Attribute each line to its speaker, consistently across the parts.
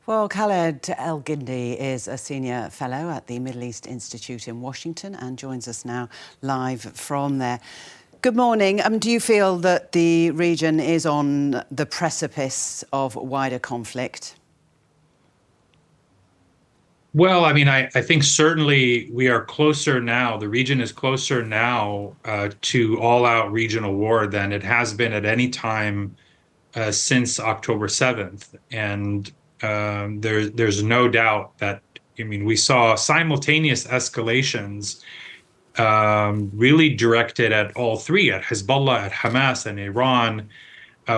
Speaker 1: Well, Khaled Elgindy is a senior fellow at the Middle East Institute in Washington and joins us now live from there. Good morning. Do you feel that the region is on the precipice of wider conflict?
Speaker 2: Well, I mean, I think certainly we are closer now. The region is closer now to all-out regional war than it has been at any time since October 7th. And there's no doubt that, I mean, we saw simultaneous escalations really directed at all three, at Hezbollah, at Hamas, and Iran,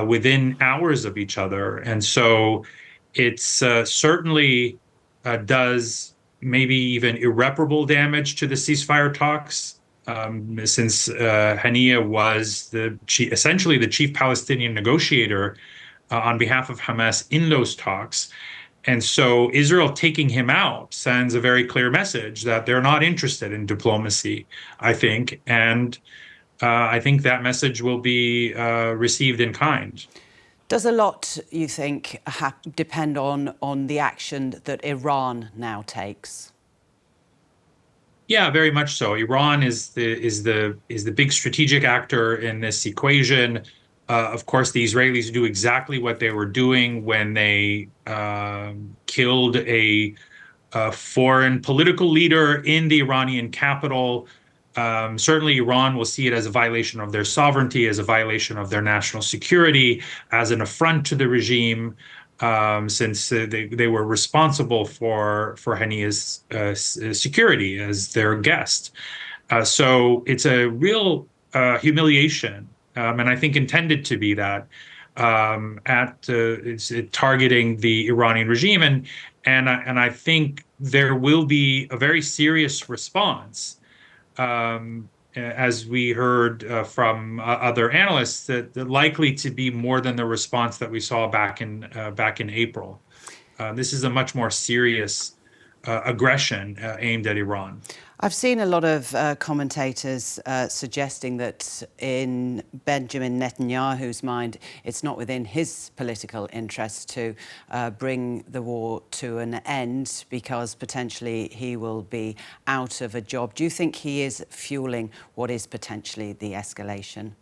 Speaker 2: within hours of each other. And so it's certainly does maybe even irreparable damage to the ceasefire talks, since Haniyeh was essentially the chief Palestinian negotiator on behalf of Hamas in those talks. And so Israel taking him out sends a very clear message that they're not interested in diplomacy, I think. And I think that message will be received in kind.
Speaker 1: Does a lot, you think, depend on the action that Iran now takes?
Speaker 2: Yeah, very much so. Iran is the big strategic actor in this equation. Of course, the Israelis do exactly what they were doing when they killed a foreign political leader in the Iranian capital. Certainly, Iran will see it as a violation of their sovereignty, as a violation of their national security, as an affront to the regime, since they were responsible for Haniyeh's security as their guest. So it's a real humiliation, and I think intended to be that, it's targeting the Iranian regime, and I think there will be a very serious response. As we heard from other analysts, that likely to be more than the response that we saw back in April. This is a much more serious aggression aimed at Iran.
Speaker 1: I've seen a lot of commentators suggesting that in Benjamin Netanyahu's mind, it's not within his political interest to bring the war to an end because potentially he will be out of a job. Do you think he is fueling what is potentially the escalation?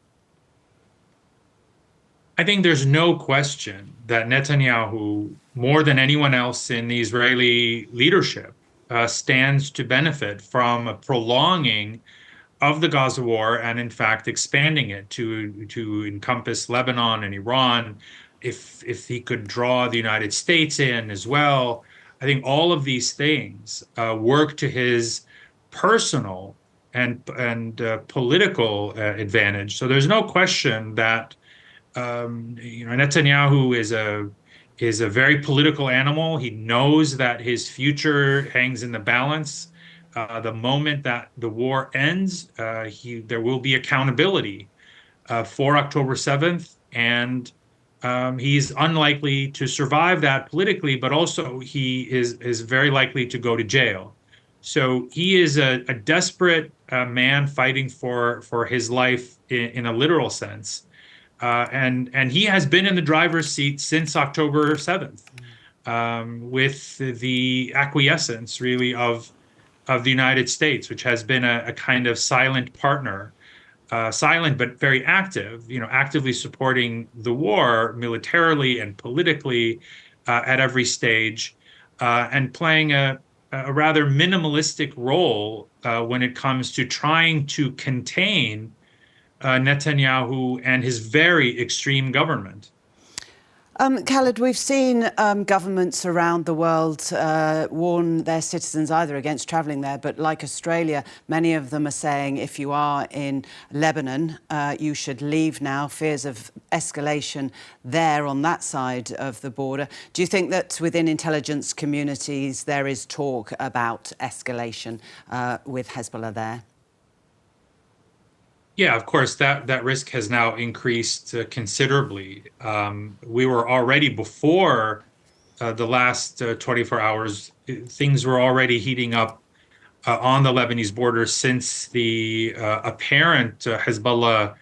Speaker 2: I think there's no question that Netanyahu, more than anyone else in the Israeli leadership, stands to benefit from a prolonging of the Gaza war and, in fact, expanding it to encompass Lebanon and Iran. If he could draw the United States in as well, I think all of these things work to his personal and political advantage. So there's no question that Netanyahu is a very political animal. He knows that his future hangs in the balance. The moment that the war ends, there will be accountability for October 7th, and he's unlikely to survive that politically, but also he is very likely to go to jail. So he is a desperate man fighting for his life in a literal sense. And he has been in the driver's seat since October 7th, with the acquiescence, really, of the United States, which has been a kind of silent partner, silent but very active, actively supporting the war militarily and politically at every stage, and playing a rather minimalistic role when it comes to trying to contain Netanyahu and his very extreme government.
Speaker 1: Khaled, we've seen governments around the world warn their citizens either against travelling there, but like Australia, many of them are saying if you are in Lebanon, you should leave now. Fears of escalation there on that side of the border. Do you think that within intelligence communities there is talk about escalation with Hezbollah there?
Speaker 2: Yeah, of course, that risk has now increased considerably. We were already, before the last 24 hours, things were already heating up on the Lebanese border since the apparent Hezbollah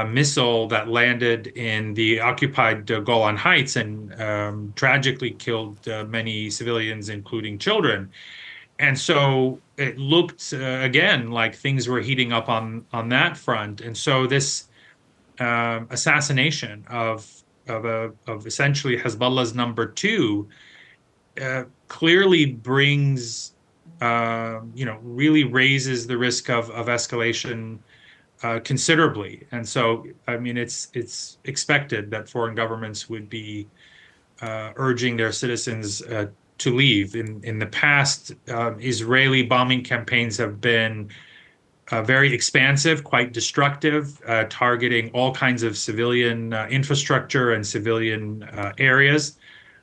Speaker 2: missile that landed in the occupied Golan Heights and tragically killed many civilians, including children. And so it looked again like things were heating up on that front. And so this assassination of essentially Hezbollah's number two clearly brings really raises the risk of escalation considerably. And so, I mean, it's expected that foreign governments would be urging their citizens to leave. In the past, Israeli bombing campaigns have been very expansive, quite destructive, targeting all kinds of civilian infrastructure and civilian areas.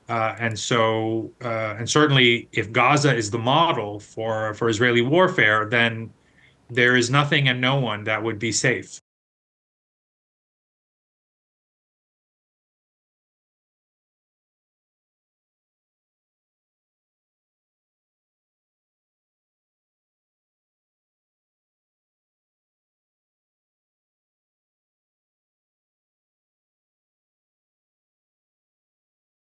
Speaker 2: And certainly, if Gaza is the model for Israeli warfare, then there is nothing and no one that would be safe.